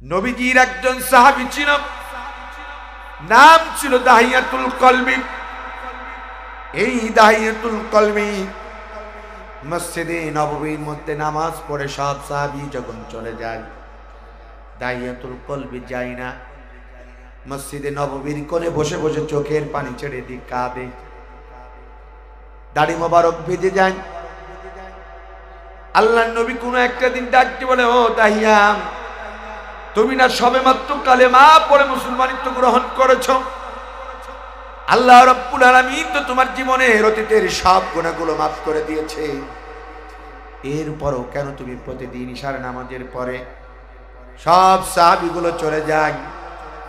নবীজির একজন সাহাবী ছিল, নাম ছিল দাহিয়াতুল কলবি। এই দাহিয়াতুল কলবি মসজিদে নববীর মধ্যে নামাজ পড়ে সব সাহাবী যখন চলে যায়, দাহিয়াতুল কলবি যায় না। মসজিদে নববীর কোণে বসে বসে চোখের পানি ছেড়ে দিয়ে কাঁদে, দাড়ি মোবারক ভিজে যায়। আল্লাহর নবী কোনো একটা দিন ডাকতে বলে, ও দাহিয়া, তুমি না সবেমাত্র কালেমা পড়ে মুসলমানিত্ব গ্রহণ করেছো? আল্লাহ রাব্বুল আলামিন তো তোমার জীবনের অতীতের সব গুনাহগুলো মাফ করে দিয়েছে, এরপরও কেন তুমি প্রতিদিন ইশার নামাজের পরে সব সাহাবীগুলো চলে যায়,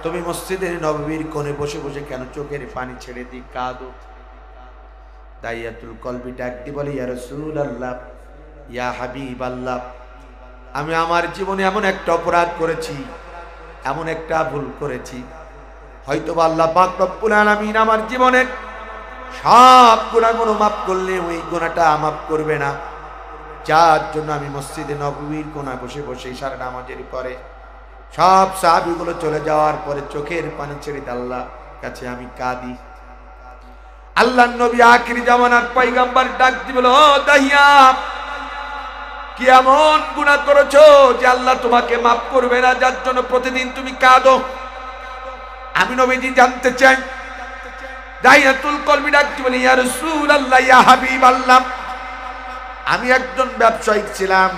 তুমি মসজিদের নববীর কোণে বসে বসে কেন চোখের পানি ছেড়ে দিয়ে কাঁদো? দাহিয়াতুল কলবি ডাক দিয়ে বলে, ইয়া রাসূলুল্লাহ, ইয়া হাবিবাল্লাহ, আমি আমার জীবনে এমন একটা অপরাধ করেছি, এমন একটা ভুল করেছি, হয়তো আল্লাহ পাক রব্বুল আলামিন আমার জীবনের সব গুনাহগুলো মাফ করলে ওই গুনাহটা মাফ করবে না, যার জন্য আমি মসজিদে নববীর কোণায় বসে বসে ইশার নামাজের পরে সব সাহাবীগুলো চলে যাওয়ার পরে চোখের পানি ছেড়ে আল্লাহ কাছে আমি কাঁদি। আল্লাহর নবী আখিরি জামানার পয়গম্বর ডাক দিয়ে বলে, ও দাহিয়া, কি এমন গুনাহ করেছো যে আল্লাহ তোমাকে মাফ করবে না, যার জন্য প্রতিদিন তুমি কাঁদো? আমি নবীজি জানতে চাই। দাহিয়াতুল কলবি ডাক দিয়ে বলে, ইয়া রাসূলুল্লাহ, ইয়া হাবিবাল্লাহ, আমি একজন ব্যবসায়িক ছিলাম,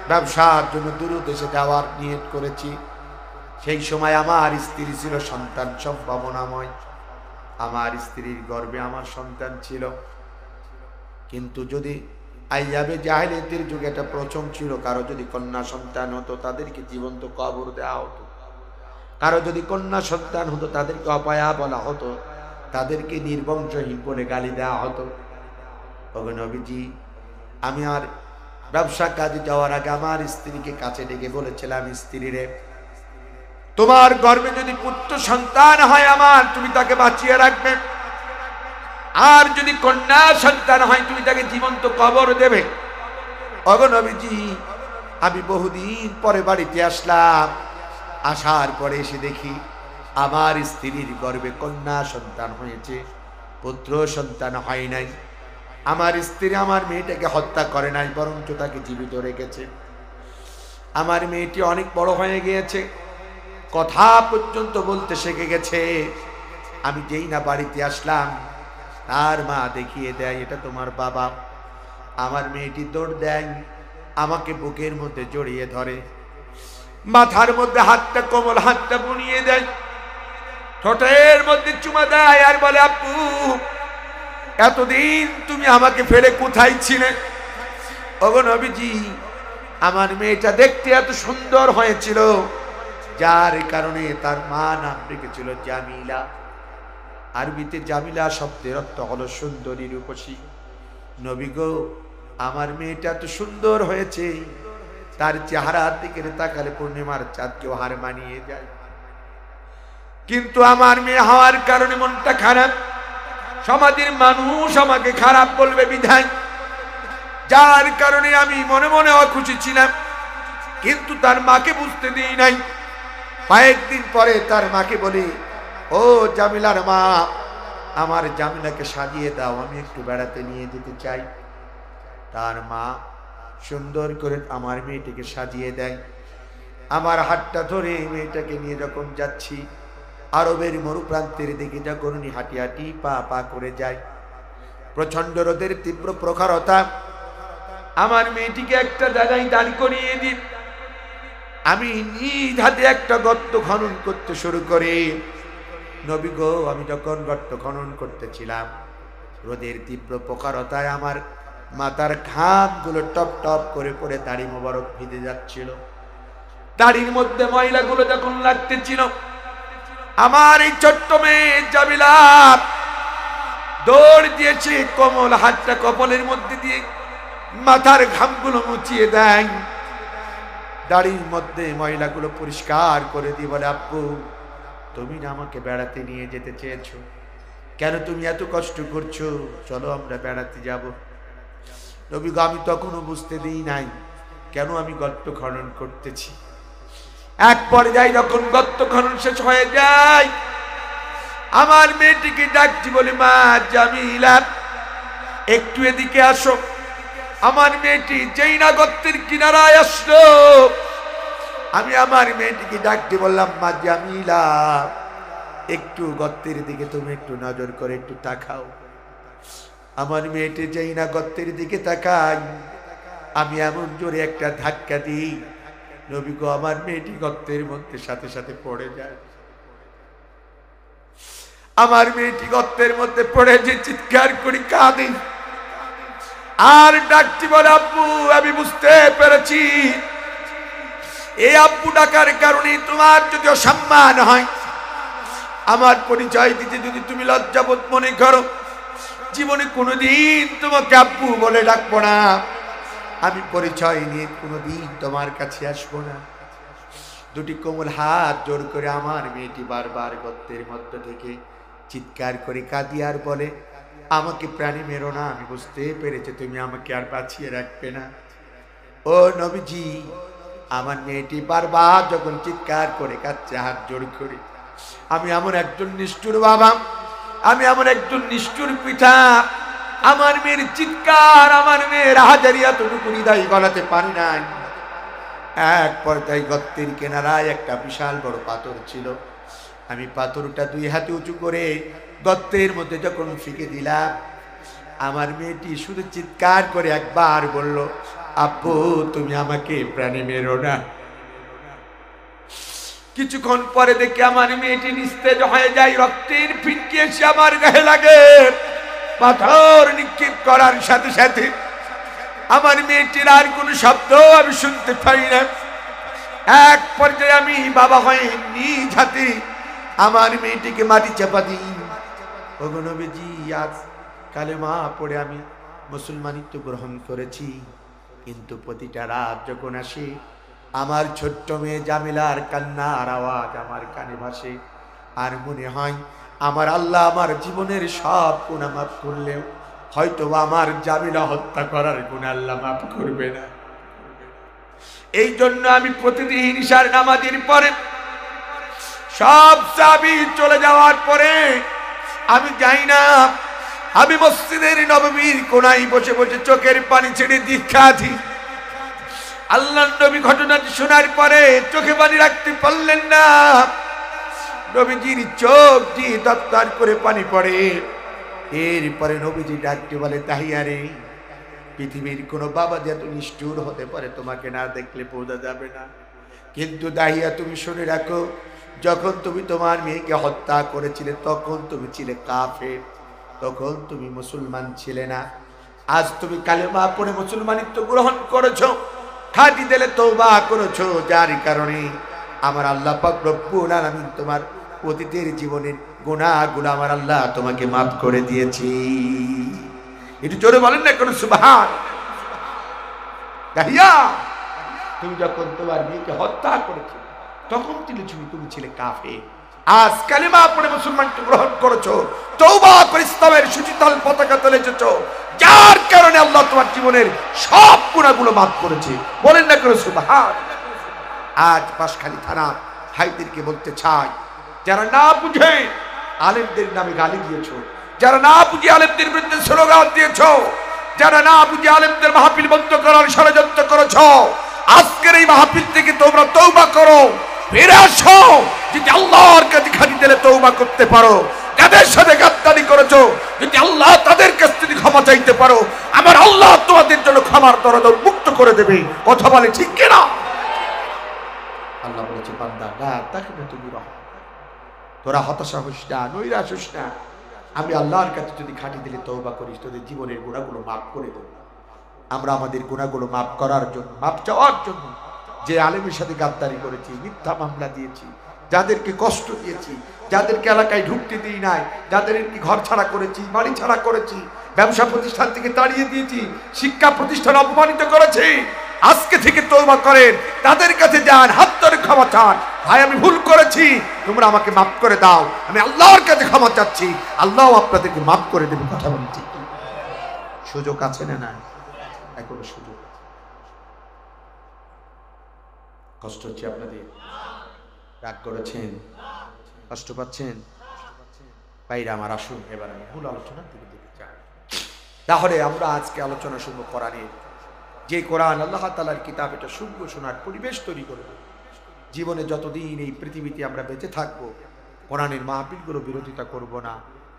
ব্যবসার জন্য দূর দেশে যাওয়ার নিয়ত করেছি। সেই সময় আমার স্ত্রী ছিল সন্তান সম্ভাবনাময়, আমার স্ত্রীর গর্ভে আমার সন্তান ছিল। কিন্তু যদি আইয়াবে জাহেলিয়াতের যুগে একটা প্রচলন ছিল, কারো যদি কন্যা সন্তান হতো তাদেরকে জীবন্ত কবর দেওয়া হতো, কারো যদি কন্যা সন্তান হতো তাদেরকে অপায়া বলা হতো, তাদেরকে নির্বংশহীন বলে গালি দেওয়া হতো। ওগো নবীজি, আমি আর ব্যবসা কাজে যাওয়ার আগে আমার স্ত্রীকে কাছে ডেকে বলেছিলাম, স্ত্রী রে, তোমার গর্ভে যদি পুত্র সন্তান হয় আমার, তুমি তাকে বাঁচিয়ে রাখবে, আর যদি কন্যা সন্তান হয় তুমি তাকে জীবন্ত কবর দেবে। ওগো নবীজি, আমি বহুদিন পরে বাড়িতে আসলাম, আসার পরে এসে দেখি আমার স্ত্রীর গর্ভে কন্যা সন্তান হয়েছে, পুত্র সন্তান হয় নাই। আমার স্ত্রী আমার মেয়েটাকে হত্যা করে নাই, বরঞ্চ তাকে জীবিত রেখেছে। আমার মেয়েটি অনেক বড় হয়ে গিয়েছে, কথা পর্যন্ত বলতে শিখে গেছে। আমি যেই না বাড়িতে আসলাম, তার মা দেখিয়ে দেয়, এটা তোমার বাবা। আমার মেয়েটি দৌড় দেয়, আমাকে বুকের মধ্যে জড়িয়ে ধরে, মাথার মধ্যে হাতটা, কোমল হাতটা বুনিয়ে দেয়, ঠোঁটের মধ্যে চুমা দেয় আর বলে, আপু, এতদিন তুমি আমাকে ফেলে কোথায় ছিলে? ওগো নবীজি, আমার মেয়েটা দেখতে এত সুন্দর হয়েছিল, যার কারণে তার মা নাম রেখেছিল জামিলা। আরবিতে জামিলা শব্দের অর্থ হলো সুন্দরী, রূপসী। নবী গো, আমার মেয়েটা এত সুন্দর হয়েছে, তার চেহারার দিকে তাকালে পূর্ণিমার চাঁদকেও হার মানিয়ে যায়। কিন্তু আমার মেয়ে হওয়ার কারণে মনটা খারাপ, সমাজের মানুষ আমাকে খারাপ বলবে বিধায়, যার কারণে আমি মনে মনে অখুশি ছিলাম, কিন্তু তার মাকে বুঝতে দিই নাই। কয়েকদিন পরে তার মাকে বলি, ও জামিলার মা, আমার জামিলাকে সাজিয়ে দাও, আমি একটু বেড়াতে নিয়ে যেতে চাই। তার মা সুন্দর করে আমার মেয়েটিকে সাজিয়ে দেয়। আমার হাতটা ধরে মেয়েটাকে নিয়ে যখন যাচ্ছি, আরবের মরুপ্রান্তের দিকে যখন হাঁটি হাঁটি পা পা করে যায়, প্রচন্ড রোদের তীব্র প্রখরতা, আমার মেয়েটিকে একটা জায়গায় দাঁড় করিয়ে দিই। আমি নিজ হাতে একটা গর্ত খনন করতে শুরু করি। নবী গো, আমি যখন গর্ত খনন করতেছিলাম, রোদের তীব্র প্রখরতায় আমার মাথার ঘামগুলো টপ টপ করে পড়ে দাড়ি মোবারক ভিজে যাচ্ছিল। দাড়ির মধ্যে ময়লাগুলো যখন লাগতেছিল, আমার এই ছোট্ট মেয়ে জামিলা দৌড় দিয়েছে, কোমল হাতটা কপালের মধ্যে দিয়ে মাথার ঘামগুলো মুছিয়ে দেয়, দাড়ির মধ্যে ময়লাগুলো পরিষ্কার করে দিয়ে বলে, আব্বু, তুমি না আমাকে বেড়াতে নিয়ে যেতে চেয়েছো, কেন তুমি এত কষ্ট করছো? চলো আমরা বেড়াতে যাব। নবী গো, আমি তখনও বুঝতে দিই নাই কেন আমি গর্ত খনন করতেছি। এক পর্যায়ে যখন গর্ত খনন শেষ হয়ে যায়, আমার মেয়েটিকে ডাকছি, বলি মা জামিলা একটু এদিকে আসো। আমার মেয়েটি যেই না গর্তের কিনারায় আসলো, আমি আমার মেয়েটিকে ডাকতে বললাম, মা জামিলা একটু গর্তের দিকে তুমি একটু নজর করে একটু তাকাও। আমার মেয়েটি যেই না গর্তের দিকে তাকাই, আমি এমন জোরে একটা ধাক্কা দিই, নবী গো আমার মেয়েটি গর্তের মধ্যে সাথে সাথে পড়ে যায়। আমার মেয়েটি গর্তের মধ্যে পড়ে যে চিৎকার করি, কাঁদি, আর ডাকছি, বলে আব্বু আমি বুঝতে পেরেছি এই আব্বু ডাকার কারণে তোমার যদি অসম্মান হয়, আমার পরিচয় দিতে যদি তুমি লজ্জাবোধ মনে করো, জীবনে কোনোদিন তোমাকে আব্বু বলে ডাকবো না, আমি পরিচয় নিয়ে কোনোদিন তোমার কাছে আসবো না। দুটি কোমল হাত জোর করে আমার মেয়েটি বারবার গর্তের মধ্য থেকে চিৎকার করে কাঁদি আর বলে, আমাকে প্রাণী মেরো না, আমি বুঝতে পেরেছি তুমি আমাকে আর বাঁচিয়ে রাখবে না। ও নবীজি, আমার মেয়েটি বারবার যখন চিৎকার করে কাঁদছে হাত জোর করে, আমি এমন একজন নিষ্ঠুর বাবা, আমি এমন একজন নিষ্ঠুর পিতা, আমার মেয়ের চিৎকার, আমার মেয়ের হাজারিয়া এতটুকু হৃদয় গলাতে পারি নাই। এক পর্যায়ে গর্তের কিনারায় একটা বিশাল বড় পাথর ছিল, আমি পাথরটা দুই হাতে উঁচু করে গর্তের মধ্যে যখন ফিকে দিলাম, আমার মেয়েটি শুধু চিৎকার করে একবার বলল, আব্বু তুমি আমাকে প্রাণী মেরো না। কিছুক্ষণ পরে দেখি আমার মেয়েটি নিস্তেজ হয়ে যায়, রক্তের ফিনকি এসে আমার গায়ে লাগে। পাথর নিক্ষেপ করার সাথে সাথে আমার মেয়েটির আর কোনো শব্দ আমি শুনতে পাই না। এক পর্যায়ে আমি বাবা হয়ে নিজ হাতে আমার মেয়েটিকে মাটি চাপা দিই। ওগো নবীজি, আজ কালেমা পড়ে আমি মুসলমানিত্ব গ্রহণ করেছি, কিন্তু প্রতিটা রাত যখন আসে আমার ছোট্ট মেয়ে জামিলার কান্নার আওয়াজ আমার কানে ভাসে, আর মনে হয় আমার আল্লাহ আমার জীবনের সব গুনাহ মাফ করলেও হয়তো আমার জামিলা হত্যা করার গুনাহ আল্লাহ মাফ করবে না। এই জন্য আমি প্রতিদিন ইশার নামাজের পরে, সব সাহাবী চলে যাওয়ার পরে আমি যাই না, আমি মসজিদের নববীর কোনায় বসে বসে চোখের পানি ছেড়ে দীক্ষা দিই। আল্লাহর নবী ঘটনাটি শোনার পরে চোখে পানি রাখতে পারলেন না, নবীজির চোখ দিয়ে দত্তার করে পানি পড়ে। এরপরে নবীজি ডাকতে বলে, তাহিয়ারে পৃথিবীর কোনো বাবা যে এত নিষ্ঠুর হতে পারে তোমাকে না দেখলে বোঝা যাবে না, কিন্তু দাহিয়া তুমি শুনে রাখো, যখন তুমি তোমার মেয়েকে হত্যা করেছিলে তখন তুমি ছিলে কাফের, তখন তুমি মুসলমান ছিলে না। আজ তুমি কালেমা পড়ে মুসলমানিত্ব গ্রহণ করেছো, খাঁটি দিলে তওবা করেছো, যার কারণে আমার আল্লাহ পাক রব্বুল আলামিন তোমার অতীতের জীবনের গুনাহগুলো আমার আল্লাহ তোমাকে মাফ করে দিয়েছি। একটু জোরে বলেন না কোন সুবহান। দাহিয়া তুমি যখন তোমার মেয়েকে হত্যা করেছো তখন তুমি ছিলে কাফের, আজ কালেমা পড়ে মুসলমানকে গ্রহণ করেছো, তওবা করে ইসলামের সুচিতল পতাকা তুলে এসেছো, যার কারণে আল্লাহ তোমার জীবনের সব গুনাহগুলো মাফ করেছে। বলেন না কোন সুবহান। আজ বাঁশখালী থানা ভাইদেরকে বলতে চাই, যারা না বুঝে আলেমদের নামে গালি দিয়েছো, যারা না বুঝে আলেমদের বিরুদ্ধে স্লোগান দিয়েছো, যারা না বুঝে আলেমদের মাহফিল বন্ধ করার ষড়যন্ত্র করেছো, আজকের এই মাহফিল থেকে তোমরা তওবা করো, ফিরে আসো। যদি আল্লাহর কাছে খালি দিলে তওবা করতে পারো, যাদের সাথে গাদ্দারি করেছো যদি আল্লাহ তাদের কাছ থেকে ক্ষমা চাইতে পারো, আমার আল্লাহ তোমাদের জন্য ক্ষমার দরজা মুক্ত করে দেবে। কথা বলে ঠিক কিনা? আল্লাহ বলেছে, বান্দা না তাকে তুমি রহ, তোরা হতাশা হোস না, নৈরাশ হোস না, আমি আল্লাহর কাছে যদি খাঁটি দিলে তওবা করিস তোদের জীবনের গুনাহগুলো মাফ করে দেব। আমরা আমাদের গুনাহগুলো মাফ করার জন্য, মাফ চাওয়ার জন্য যে আলেমের সাথে গাদ্দারি করেছি, মিথ্যা মামলা দিয়েছি, যাদেরকে কষ্ট দিয়েছি, যাদেরকে এলাকায় ঢুকতে দিই নাই, যাদেরকে ঘর ছাড়া করেছি, বাড়ি ছাড়া করেছি, ব্যবসা প্রতিষ্ঠান থেকে তাড়িয়ে দিয়েছি, শিক্ষা প্রতিষ্ঠান অপমানিত করেছি, আজকে থেকে তওবা করেন, তাদের কাছে যান, হাত ধরে ক্ষমা চান, ভাই আমি ভুল করেছি, তোমরা আমাকে মাফ করে দাও, আমি আল্লাহর কাছে ক্ষমা চাচ্ছি, আল্লাহ আপনাদেরকে মাফ করে দেবে। কথা বলছি, সুযোগ আছে না? নাই, এখনো সুযোগ। কষ্ট হচ্ছে আপনাদের? রাগ করেছেন? কষ্ট পাচ্ছেন? ভাইরা আমার, আসুন এবার আমি মূল আলোচনার দিকে যেতে চাই। তাহলে আমরা আজকে আলোচনা শুনবো কোরআনের, যে কোরআন আল্লাহ তাআলার কিতাব, এটা শুনবো, শোনার পরিবেশ তৈরি করবো। জীবনে যতদিন এই পৃথিবীতে আমরা বেঁচে থাকবো, কোরআনের মাহফিলগুলো বিরোধিতা করব না,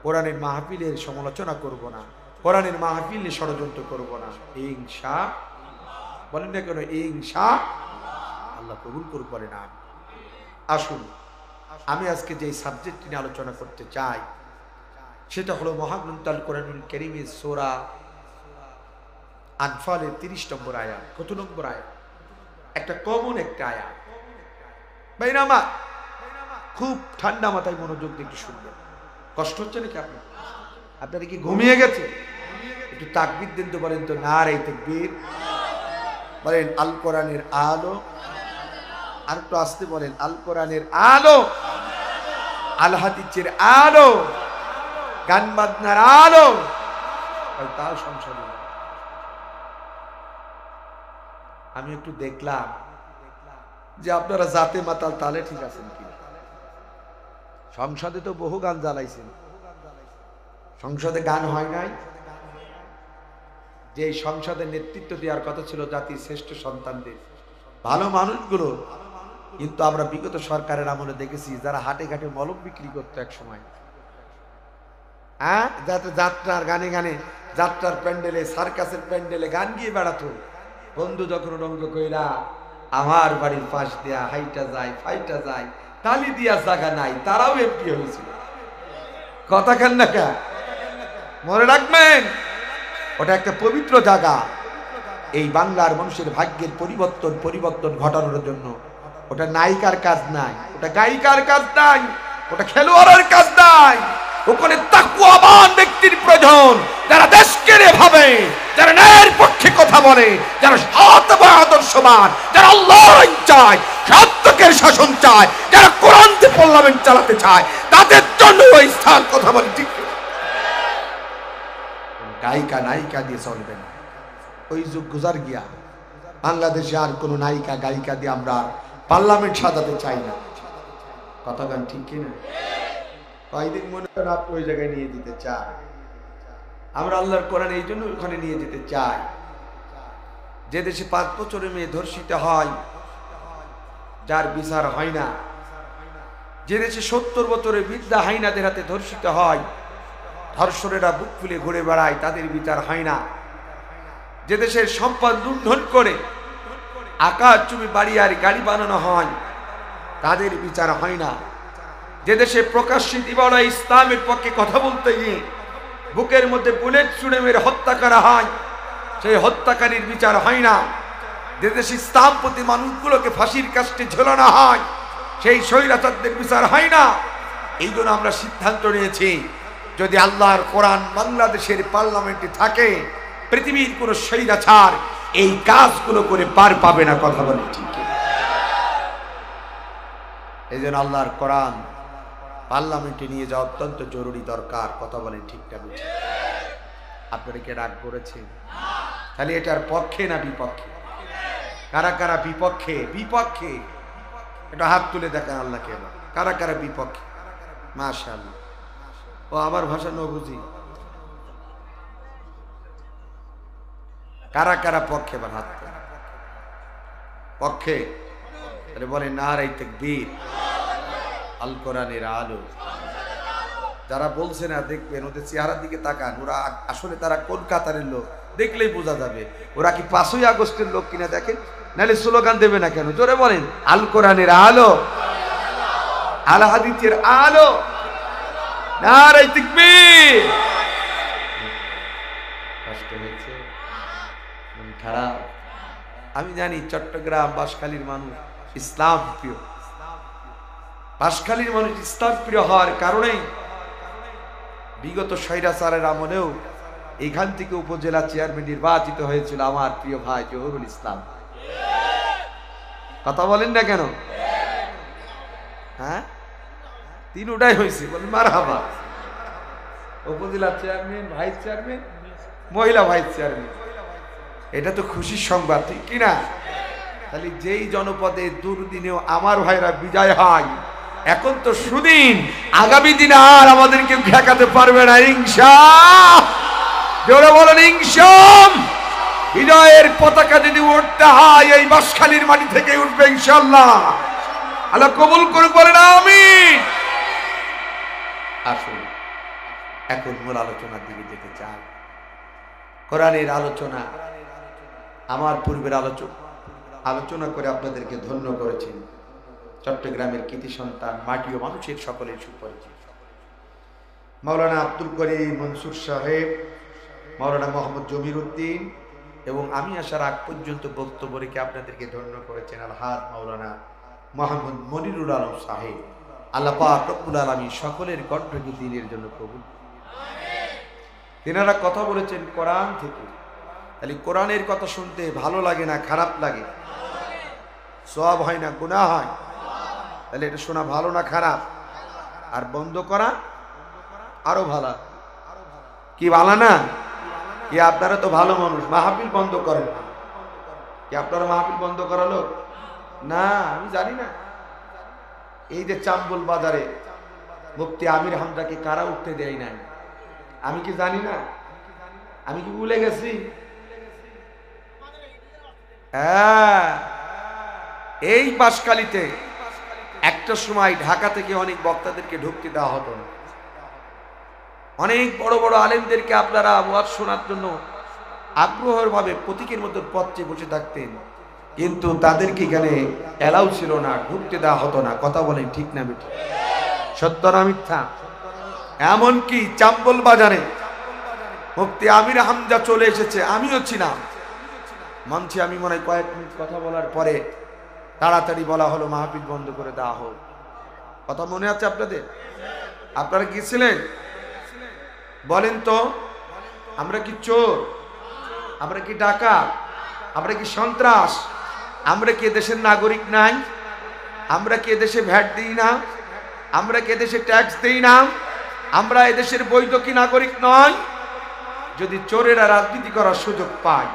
কোরআনের মাহফিলের সমালোচনা করব না, কোরআনের মাহফিলে ষড়যন্ত্র করব না, ইনশাআল্লাহ। বলেন না কেন ইনশাআল্লাহ? আল্লাহ কবুল করুক, বলেন না। আসুন, আমি আজকে যে সাবজেক্ট নিয়ে আলোচনা করতে চাই সেটা হলো মহাগ্রন্থ আল কোরআনুল কারীমের সূরা আনফালের 30 নম্বর আয়াত। কত নম্বর আয়াত? একটা কমন একটা আয়াত। ভাইরা আমার, খুব ঠান্ডা মাথায় মনোযোগ দিয়ে একটু শুনবেন। কষ্ট হচ্ছে নাকি আপনার? আপনারা কি ঘুমিয়ে গেছে? একটু তাকবীর দেন তো, বলেন তো নারে তাকবীর। বলেন আল কোরআনের আলো। আর একটু আসতে বলেন আল কোরআনের আলো, আল হাদিসের আলো, গান বাজনার আলো। তাও সংসারে আমি একটু দেখলাম যে আপনারা জাতে মাতাল তালে ঠিক আছেন কি? সংসদে তো বহু গান জ্বালাইছেন, সংসদে গান হয় নাই? যে সংসদের নেতৃত্ব দেওয়ার কথা ছিল জাতির শ্রেষ্ঠ সন্তানদের, ভালো মানুষগুলো, কিন্তু আমরা বিগত সরকারের আমলে দেখেছি যারা হাটে ঘাটে মলম বিক্রি করতো এক সময়, হ্যাঁ, যাতে যাত্রার গানে গানে, যাত্রার প্যান্ডেলে, সার্কাসের প্যান্ডেলে গান গিয়ে বেড়াতো। বন্ধু যখন রঙ্গ কইরা আমার বাড়ির পাশ দিয়া হাইটা যায় ফাইটা যায়, তালি দিয়া জায়গা নাই, তারাও এমপি হয়েছিল। কথা কেন না কে? মনে রাখবেন, ওটা একটা পবিত্র জায়গা। এই বাংলার মানুষের ভাগ্যের পরিবর্তন ঘটানোর জন্য ওটা নায়িকার কাজ নাই, ওটা গায়িকার কাজ নাই, ওটা খেলোয়াড়ের কাজ নাই। ওখানে তাকওয়াবান ব্যক্তির প্রয়োজন, যারা দেশকে ভাবে, যারা ন্যায়ের পক্ষে কথা বলে, যারা সৎ এবং আদর্শবান, যারা আল্লাহর আইন চায়, সত্যের শাসন চায়, যারা কোরআন দিয়ে পার্লামেন্ট চালাতে চায়, তাদের জন্য ওই স্থান। কথা বলে ঠিক? গায়িকা নায়িকা দিয়ে চলবে না, ওই যুগ গুজার গিয়া। বাংলাদেশে আর কোন নায়িকা গায়িকা দিয়ে আমরা পার্লামেন্ট সাজাতে চাই না। কথা গান ঠিক কিনা? কয়েকদিন মনে করেন আপনি ওই জায়গায় নিয়ে যেতে চাই, আমরা আল্লাহর কোরআন এই জন্য ওখানে নিয়ে যেতে চাই। যে দেশে 5 বছরের মেয়ে ধর্ষিত হয়, যার বিচার হয় না, যে দেশে 70 বছরের বৃদ্ধা হাইনাদের হাতে ধর্ষিত হয়, ধর্ষণেরা বুক ফুলে ঘুরে বেড়ায়, তাদের বিচার হয় না। যে দেশের সম্পদ লুণ্ঠন করে আকাশ চুমি বাড়ি আর গাড়ি বানানো হয়, তাদের বিচার হয় না। যে দেশে প্রকাশ্যে দিবালয় ইসলামের পক্ষে কথা বলতে গিয়ে বুকের মধ্যে বুলেট ছুড়ে মেরে হত্যা করা হয়, সেই হত্যাকারীর বিচার হয় না। যে দেশে ইসলামপন্থী মানুষগুলোকে ফাঁসির কাস্টে ঝোলানো হয়, সেই স্বৈরাচারদের বিচার হয় না। এই জন্য আমরা সিদ্ধান্ত নিয়েছি, যদি আল্লাহর কোরআন বাংলাদেশের পার্লামেন্টে থাকে, পৃথিবীর কোন স্বৈরাচার এই কাজগুলো করে পার পাবে না। কথা বলে ঠিক? এই জন্য আল্লাহর কোরআন পার্লামেন্টে নিয়ে যাওয়া অত্যন্ত জরুরি দরকার। কথা বলেন ঠিক না? বুঝি আপনারা কি রাগ করেছেন? তাহলে এটার পক্ষে না বিপক্ষে? কারা কারা বিপক্ষে? বিপক্ষে এটা হাত তুলে দেখেন আল্লাহকে। কারা কারা বিপক্ষে? মাশাআল্লাহ। ও আমার ভাষা ন বুঝি। কারা কারা পক্ষে? এবার হাত পক্ষে, তাহলে বলে নারে তাকবীর, আল কোরআনের আলো। যারা বলছে না, দেখবেন ওদের চেহারার দিকে তাকান, ওরা আসলে তারা কোন কাতারের লোক দেখলেই বোঝা যাবে। ওরা কি 5ই আগস্টের লোক কিনা দেখেন, নাহলে স্লোগান দেবে না কেন? জোরে বলেন আল কোরআনের আলো, আল হাদিসের আলো, নারে তাকবীর। কষ্ট হয়েছে, মন খারাপ? আমি জানি চট্টগ্রাম বাঁশখালীর মানুষ ইসলাম প্রিয়। বাঁশখালীর মানুষ ইসলাম প্রিয় হওয়ার কারণেই বিগত স্বৈরাচারের আমলেও এখান থেকে উপজেলা চেয়ারম্যান নির্বাচিত হয়েছিল আমার প্রিয় ভাই জহুরুল ইসলাম। কথা বলেন না কেন? হ্যাঁ, 3টাই হয়েছে। বলেন মারহাবা। উপজেলা চেয়ারম্যান, ভাইস চেয়ারম্যান, মহিলা ভাইস চেয়ারম্যান। এটা তো খুশির সংবাদ, ঠিক কিনা? তাহলে যেই জনপদে দুর্দিনেও আমার ভাইরা বিজয় হয়, এখন তো সুদিন, আগামী দিনে আর আমাদেরকে ঠেকাতে পারবে না ইনশাআল্লাহ। জোরে বলেন ইনশাআল্লাহ। বিজয়ের পতাকা যদি উঠতে হয় এই বাঁশখালীর মাটি থেকে উঠবে ইনশাআল্লাহ। আল্লাহ কবুল করুক, বলেন আমিন। আসুন এখন মূল আলোচনার দিকে যেতে চাই। কোরআনের আলোচনা আমার পূর্বের আলোচনা করে আপনাদেরকে ধন্য করেছেন চট্টগ্রামের কৃতি সন্তান, মাটি ও মানুষের সকলের সুপরিচিত মাওলানা আব্দুল করিম মনসুর সাহেব, মাওলানা মোহাম্মদ জমির উদ্দিন, এবং আমি আসার আগ পর্যন্ত বক্তব্য রেখে আপনাদেরকে ধন্য করেছেন আলহাজ মাওলানা মোহাম্মদ মনিরুল আলম সাহেব। আল্লাহ পাক রব্বুল আলামিন সকলের কণ্ঠকে দ্বীনের জন্য কবুল। তিনারা কথা বলেছেন কোরআন থেকে। তাহলে কোরআনের কথা শুনতে ভালো লাগে না খারাপ লাগে? সওয়াব হয় না গুনাহ হয়? তাহলে এটা শোনা ভালো না খারাপ? আর বন্ধ করা আরো ভালো। কি ভালো না? কি আপনারা তো ভালো মানুষ, মাহফিল বন্ধ করেন না? কি আপনারা মাহফিল বন্ধ করালো না? আমি জানি না। এই যে চাম্বল বাজারে মুফতি আমির হামজাকে কারা উঠতে দেয় নাই, আমি কি জানি না? আমি কি ভুলে গেছি? হ্যাঁ, এই বাঁশখালীতে একটা সময় ঢাকা থেকে অনেক বক্তাদেরকে ঢুকতে দেওয়া হতো না। অনেক বড় বড় আলেমদেরকে আপনারা ওয়াজ শোনার জন্য আগ্রহের ভাবে প্রতীকের মতো পথে বসে থাকতেন, কিন্তু তাদেরকে এখানে এলাউ ছিল না, ঢুকতে দেওয়া হতো না। কথা বলেন ঠিক না বেঠিক? সত্য না মিথ্যা? এমনকি চাম্বল বাজারে মুফতি আমির হামজা চলে এসেছে, আমিও ছিলাম মঞ্চে। আমি মনে হয় কয়েক মিনিট কথা বলার পরে তাড়াতাড়ি বলা হলো মাহফিল বন্ধ করে দেওয়া হোক। কথা মনে আছে আপনাদের? আপনারা গিয়েছিলেন? বলেন তো, আমরা কি চোর? আমরা কি ডাকাত? আমরা কি সন্ত্রাস? আমরা কি দেশের নাগরিক নাই? আমরা কি দেশে ভ্যাট দিই না? আমরা কি দেশে ট্যাক্স দিই না? আমরা এদেশের বৈধ কি নাগরিক নয়? যদি চোরেরা রাজনীতি করার সুযোগ পায়,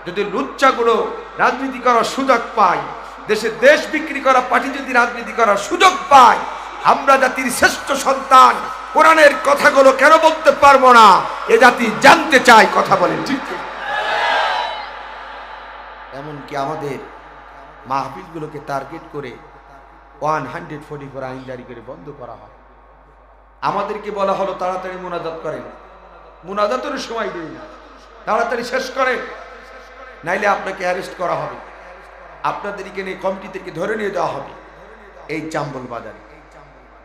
যদি লুচ্চাগুলো রাজনীতি করার সুযোগ পায়, দেশে দেশ বিক্রি করা পার্টি যদি রাজনীতি করার সুযোগ পায়, আমরা জাতির শ্রেষ্ঠ সন্তান কোরআনের কথাগুলো কেন বলতে পারবো না? এ জাতি জানতে চায়। কথা বলেন ঠিক? এমনকি আমাদের মাহফিলগুলোকে টার্গেট করে 144 আইন জারি করে বন্ধ করা হয়। আমাদেরকে বলা হলো তাড়াতাড়ি মুনাজাত করেন, মুনাজাতের সময় দেই না, তাড়াতাড়ি শেষ করেন, নাইলে আপনাকে অ্যারেস্ট করা হবে, আপনাদেরকে নিয়ে কমিটি থেকে ধরে নিয়ে যাওয়া হবে। এই চাম্বল বাজারে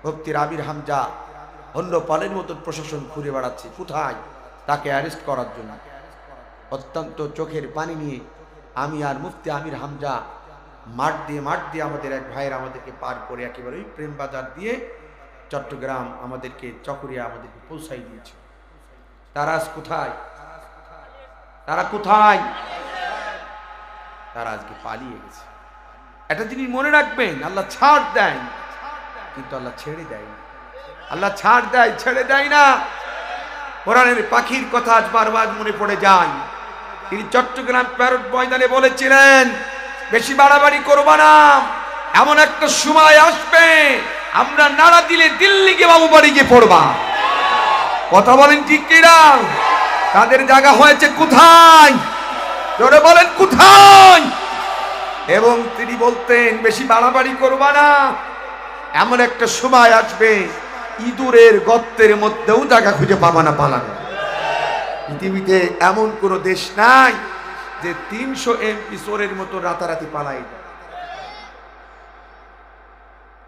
মুফতি আমির হামজা অন্য পালের মতন প্রশাসন ঘুরে বেড়াচ্ছে কোথায়? তাকে অ্যারেস্ট করার জন্য। অত্যন্ত চোখের পানি নিয়ে আমি আর মুফতি আমির হামজা মাঠ দিয়ে আমাদের এক ভাইয়ের আমাদেরকে পার করে একেবারে ওই প্রেম বাজার দিয়ে চট্টগ্রাম আমাদেরকে চকরিয়া আমাদেরকে পৌঁছাই দিয়েছে। তারা আজ কোথায়? তারা কোথায়? তারা আজকে পালিয়ে গেছে। একটা জিনিস মনে রাখবেন, আল্লাহ ছাড় দেয় কিন্তু আল্লাহ ছেড়ে দেয় না। আল্লাহ ছাড় দেয়, ছেড়ে দেয় না। কোরআনের পাখির কথা আজ বারবার মনে পড়ে যায়। তিনি চট্টগ্রাম প্যারট ময়দানে বলেছিলেন, বেশি বাড়াবাড়ি করবা না, এমন একটা সময় আসবে আমরা নাড়া দিলে দিল্লি গিয়ে বাবু বাড়ি গিয়ে পড়বা। কথা বলেন ঠিক কিনা? তাদের জায়গা হয়েছে কোথায়? জোরে বলেন কোথায়? এবং তিনি বলতেন বেশি বাড়াবাড়ি করবা না, এমন একটা সময় আসবে ইঁদুরের গর্তের মধ্যেও জায়গা খুঁজে পাবা না পালানো। পৃথিবীতে এমন কোন দেশ নাই যে 300 এমপি চোরের মতো রাতারাতি পালাই যায়।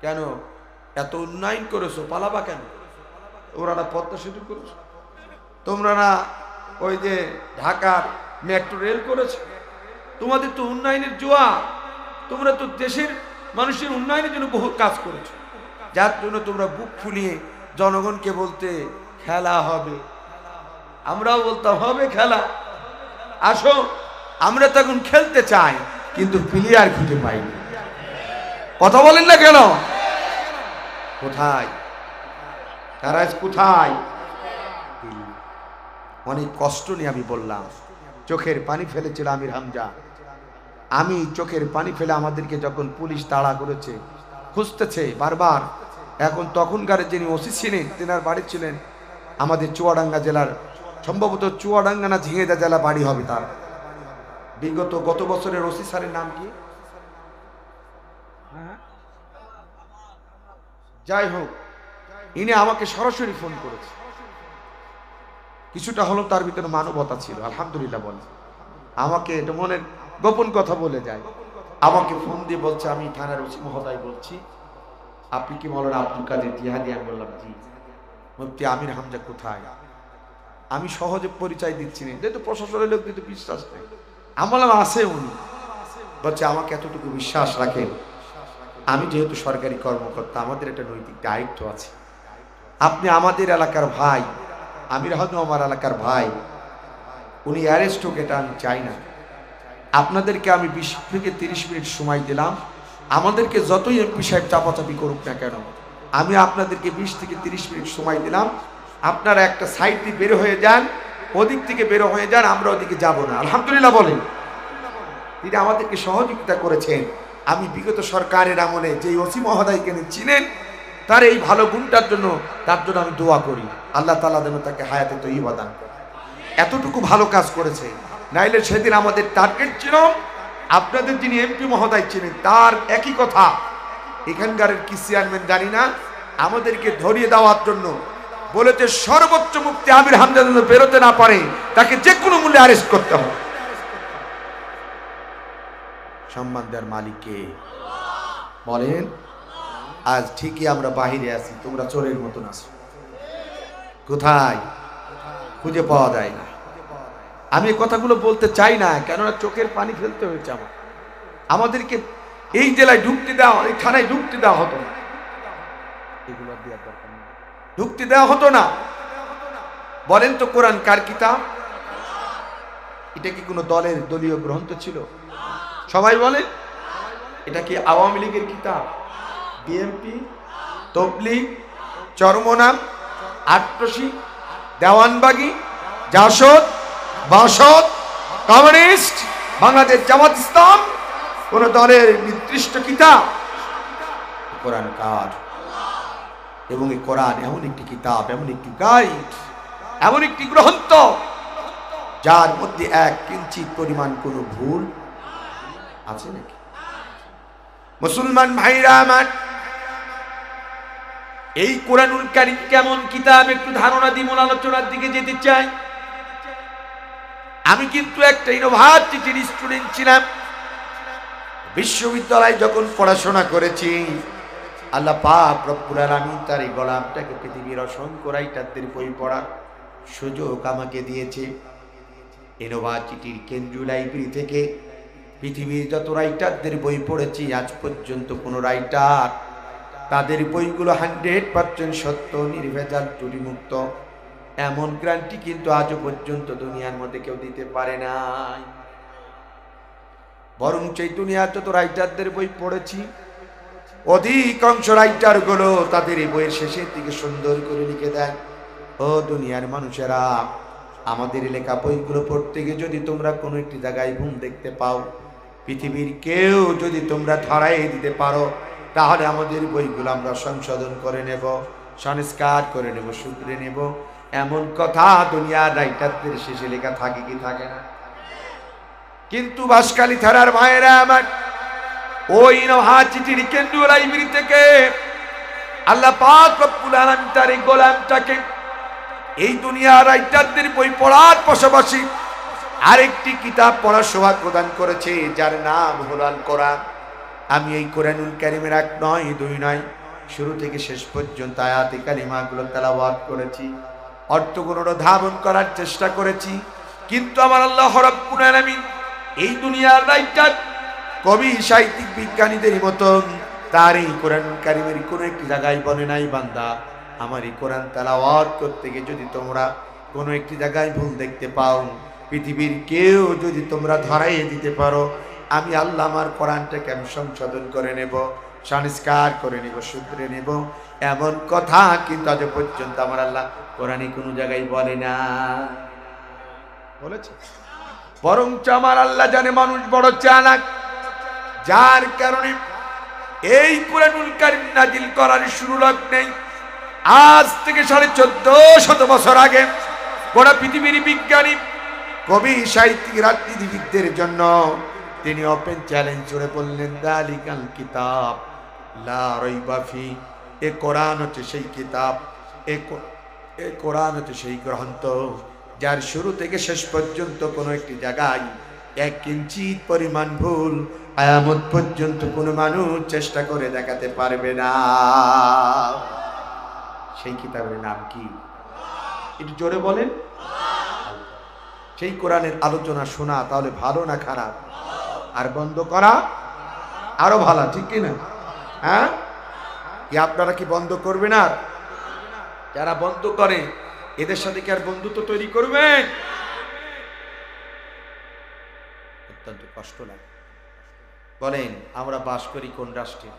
কেন? এত উন্নয়ন করেছো, পালাবা কেন? ওরা না পদ্মা সেতু করেছো, তোমরা না ওই যে ঢাকার মেট্রো রেল করেছো, তোমাদের তো উন্নয়নের জোয়া, তোমরা তো দেশের মানুষের উন্নয়নের জন্য বহু কাজ করেছো, যার জন্য তোমরা বুক ফুলিয়ে জনগণকে বলতে খেলা হবে। আমরাও বলতাম হবে খেলা, আসো। আমরা তখন খেলতে চাই কিন্তু প্লেয়ার খুঁজে পাইনি। কথা বলেন না কেন? কোথায় তারা? কোথায়? অনেক কষ্ট নিয়ে আমি বললাম, চোখের পানি ফেলেছিল আমির হামজা। আমি চোখের পানি ফেলে আমাদেরকে যখন পুলিশ তাড়া করেছে, খুঁজতেছে বারবার, এখন তখনকার যিনি ওসি ছিলেন তেনার বাড়ি ছিলেন আমাদের চুয়াডাঙ্গা জেলার, সম্ভবত চুয়াডাঙ্গা না ঝিঙেদা জেলা বাড়ি হবে তার। গত বছরের ওসি স্যারের নাম কি? যাই হোক, ইনি আমাকে সরাসরি ফোন করেছে। কিছুটা হলো তার ভিতরে মানবতা ছিল, আলহামদুলিল্লাহ বলে। আমাকে এটা মনের গোপন কথা বলে যায়, আমাকে ফোন দিয়ে বলছে, আমি থানার ওসি মহোদয় বলছি, আপনি কি মাওলানা আব্দুল কাদের জিহাদি? আমি বললাম জি। মুফতি আমির হামজা কোথায়? আমি সহজে পরিচয় দিচ্ছি না, যেহেতু প্রশাসনের লোক কিন্তু বিশ্বাস নেই। আমি বললাম আছে উনি। বলছে আমাকে এতটুকু বিশ্বাস রাখেন, আমি যেহেতু সরকারি কর্মকর্তা, আমাদের একটা নৈতিক দায়িত্ব আছে। আপনি আমাদের এলাকার ভাই, আমির হয়তো আমার এলাকার ভাই, উনি অ্যারেস্ট হোক এটা আমি চাই না। আপনাদেরকে আমি 20 থেকে 30 মিনিট সময় দিলাম, আমাদেরকে যতই এমপি সাহেব চাপাচাপি করুক না কেন, আমি আপনাদেরকে 20 থেকে 30 মিনিট সময় দিলাম, আপনারা একটা সাইড দিয়ে বের হয়ে যান, ওদিক থেকে বের হয়ে যান, আমরা ওদিকে যাব না। আলহামদুলিল্লাহ বলেন। তিনি আমাদেরকে সহযোগিতা করেছেন। আমি বিগত সরকারের আমলে যে ওসি মহোদয়কে চিনেন, তার এই ভালো গুণটার জন্য, তার জন্য আমি দোয়া করি, আল্লাহ তাআলা যেন তাকে হায়াতে তয়্যিবা দান করেন। এতটুকু ভালো কাজ করেছে। নাইলে সেদিন আমাদের টার্গেট ছিল, আপনাদের যিনি এমপি মহোদয় ছিলেন তার একই কথা, এখানকার কি চেয়ারম্যান জানি না, আমাদেরকে ধরিয়ে দেওয়ার জন্য বলেছে সর্বোচ্চ মুফতি আমির হামজা যেন বেরোতে না পারে, তাকে যে কোনো মূল্যে অ্যারেস্ট করতে হবে। সম্মান দেওয়ার মালিককে বলেন। আজ ঠিকই আমরা বাহিরে আছি, তোমরা চোরের মতন আছো। কোথায়? খুঁজে পাওয়া যায় না। আমি কথাগুলো বলতে চাই না, কেননা চোখের পানি ফেলতে হয়েছে আমার। আমাদেরকে এই জেলায় ঢুকতে দেওয়া, এই থানায় ঢুকতে দেওয়া হতো না, এগুলো দেওয়ার দরকার নেই, ঢুকতে দেওয়া হতো না। বলেন তো কোরআন কার কিতাব? এটা কি কোনো দলের দলীয় গ্রন্থ ছিল? সবাই বলেন। এটা কি আওয়ামী লীগের কিতাব? বিএনপি, তবলিগ, চরমনাম, আট্রসি, দেওয়ানবাগি, জাসদ, বাসদ, কমিউনিস্ট, বাংলাদেশ জামাত ইসলাম, কোন দলের নির্দিষ্ট কিতাব? কোরআন কার? এবং এই কোরআন এমন একটি কিতাব, এমন একটি গাইড, এমন একটি গ্রন্থ, যার মধ্যে এক কিঞ্চিত পরিমাণ কোনো ভুল আছে নাকি? মুসলমান ভাইরা আমার, এই কোরআনুল কারীম কেমন কিতাব একটু ধারণা দিব, আলোচনার দিকে যেতে চাই। আমি কিন্তু একটা ইউনিভার্সিটির স্টুডেন্ট ছিলাম। বিশ্ববিদ্যালয়ে যখন পড়াশোনা করেছি, আল্লাহ পাক রব্বুল আলামিন তার এই গোলামটাকে পৃথিবীর অসংখ্য রাইটারদের বই পড়ার সুযোগ আমাকে দিয়েছে। ইউনিভার্সিটির কেন্দ্রীয় লাইব্রেরি থেকে পৃথিবীর যত রাইটারদের বই পড়েছি, আজ পর্যন্ত কোনো রাইটার তাদের বইগুলো 100% সত্য, নির্ভেজাল, ত্রুটিমুক্ত, এমন গ্যারান্টি কিন্তু আজও পর্যন্ত দুনিয়ার মধ্যে কেউ দিতে পারে নাই। বরং এই দুনিয়ার যত রাইটারদের বই পড়েছি, অধিকাংশ রাইটার গুলো তাদের এই বইয়ের শেষের দিকে সুন্দর করে লিখে দেন, ও দুনিয়ার মানুষেরা, আমাদের লেখা বইগুলো পড়তে গিয়ে যদি তোমরা কোনো একটি জায়গায় ভুল দেখতে পাও, পৃথিবীর কেউ যদি তোমরা ধরাই দিতে পারো, তাহলে আমাদের বইগুলো আমরা সংশোধন করে নেব, সংস্কার করে নেব, শুধরে নেব। এমন কথা দুনিয়ার রাইটারদের শেষে লেখা থাকে কি থাকে না? কিন্তু বাঁশখালী থানার ভাইয়েরা আমার, ওই ইউনিভার্সিটির কেন্দ্রীয় লাইব্রেরি থেকে আল্লাহ পাক রব্বুল আলামিন তার এই গোলামটাকে এই দুনিয়ার রাইটারদের বই পড়ার পাশাপাশি আরেকটি কিতাব পড়ার সৌভাগ্য প্রদান করেছে, যার নাম হলো আল কোরআন। আমি এই কোরআনুল কারীমের 1 নয় 2 নয়, শুরু থেকে শেষ পর্যন্ত আয়াতে কালিমাগুলো তেলাওয়াত করেছি, অর্থগুলো ধারণ করার চেষ্টা করেছি। কিন্তু আমার আল্লাহ রাব্বুল আলামিন এই দুনিয়ার রাইটার, কবি, সাহিত্যিক, বিজ্ঞানীদের মতন তার এই কোরআনুল কারীমের কোনো একটি জায়গায় বলে নাই, বান্দা আমার এই কোরআন তেলাওয়াত করতে গিয়ে যদি তোমরা কোনো একটি জায়গায় ভুল দেখতে পাও, পৃথিবীর কেউ যদি তোমরা ধরাইয়ে দিতে পারো, আমি আল্লাহ আমার কোরআনটাকে আমি সংশোধন করে নেব, সংস্কার করে নেব, শুধরে নেব। এমন কথা কিন্তু আজ পর্যন্ত আমার আল্লাহ কোরআনে কোনো জায়গায় বলে না, বলেছে? বরং আমার আল্লাহ জানে মানুষ বড় চালাক। যার কারণে এই কুরআনুল কারীম নাজিল করার শুরু লগ্নে আজ থেকে 1450 বছর আগে গোটা পৃথিবীর বিজ্ঞানী, কবি, সাহিত্যিক, রাজনীতিবিদদের জন্য তিনি ওপেন চ্যালেঞ্জ করে বললেন, যালিকাল কিতাব লা রাইবা ফি। এ কোরআন হচ্ছে সেই কিতাব, এ কোরআন হচ্ছে সেই গ্রন্থ যার শুরু থেকে শেষ পর্যন্ত কোনো একটি জায়গায় 1 ইঞ্চি পরিমাণ ভুল কিয়ামত পর্যন্ত কোনো মানুষ চেষ্টা করে দেখাতে পারবে না। সেই কিতাবের নাম কি? একটু জোরে বলেন। সেই কোরআনের আলোচনা শোনা তাহলে ভালো না খারাপ? আর বন্ধ করা আরো ভালো, ঠিক কি না? হ্যাঁ, কি আপনারা কি বন্ধ করবেন? আর যারা বন্ধ করে এদের সাথে কি আর বন্ধুত্ব তৈরি করবেন? অত্যন্ত কষ্ট লাগে। বলেন, আমরা বাস করি কোন রাষ্ট্রে?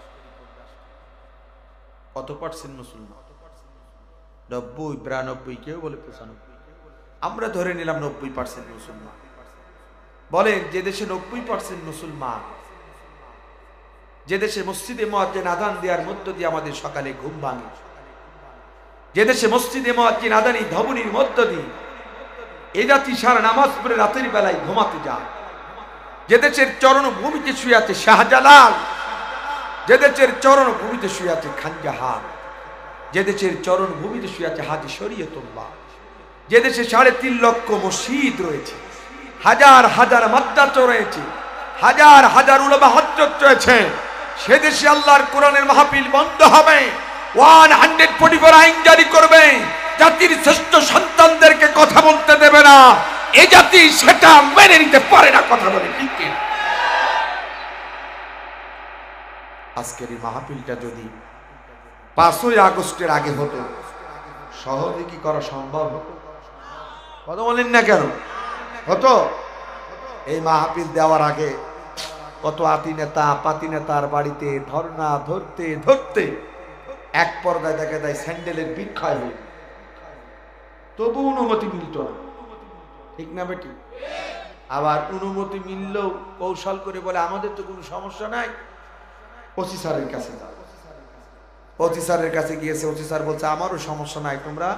কত পার্সেন্ট মুসলমান? 90, 92, কেউ বলে 95। আমরা ধরে নিলাম 90% মুসলমান। বলেন, যে দেশে 90% মুসলমান, যে দেশে মসজিদে মুয়াজ্জিন আযান দেওয়ার মধ্য দিয়ে আমাদের সকালে ঘুম ভাঙে, যে দেশে মসজিদে মুয়াজ্জিন আযানি ধ্বনির মধ্য দিয়ে এই জাতি সারা নামাজ পড়ে রাতের বেলায় ঘুমাতে যায়, যে দেশের চরণ ভূমিতে শুয়ে আছে শাহজালাল, যে দেশের চরণ ভূমিতে শুয়ে আছে খান জাহান, যে দেশের চরণ ভূমিতে শুয়ে আছে হাজী শরীয়তুল্লাহ, যে দেশে 3.5 লক্ষ মসজিদ রয়েছে, হাজার হাজার মাদ্রাসা রয়েছে, হাজার হাজার উলামা হযরত রয়েছে, সে দেশে আল্লাহর কোরআনের মাহফিল বন্ধ হবে, 144 আইন জারি করবে, জাতির শ্রেষ্ঠ সন্তানদেরকে কথা বলতে দেবে না। এই জাতি সেটা মেনে নিতে পারে না। কথা বলে ঠিক কি? আজকের এই মাহফিলটা যদি 5ই আগস্টের আগে হতো, সহজে কি করা সম্ভব হতো? কথা বলেন না কেন? হতো? এই মাহফিল দেওয়ার আগে কত আতি নেতা পাতি নেতার বাড়িতে ধর্ণা ধরতে ধরতে এক পর্দায় দেখা যায় স্যান্ডেলের বিক্ষয় হয়ে, তবু অনুমতি মিলত না। ঠিক না বেটি? আবার অনুমতি মিললেও কৌশল করে বলে আমাদের তো কোনো সমস্যা নাই, ওসি স্যারের কাছে যাও। ওসি স্যারের কাছে গিয়েছে, ওসি স্যার বলছে আমারও সমস্যা নাই, তোমরা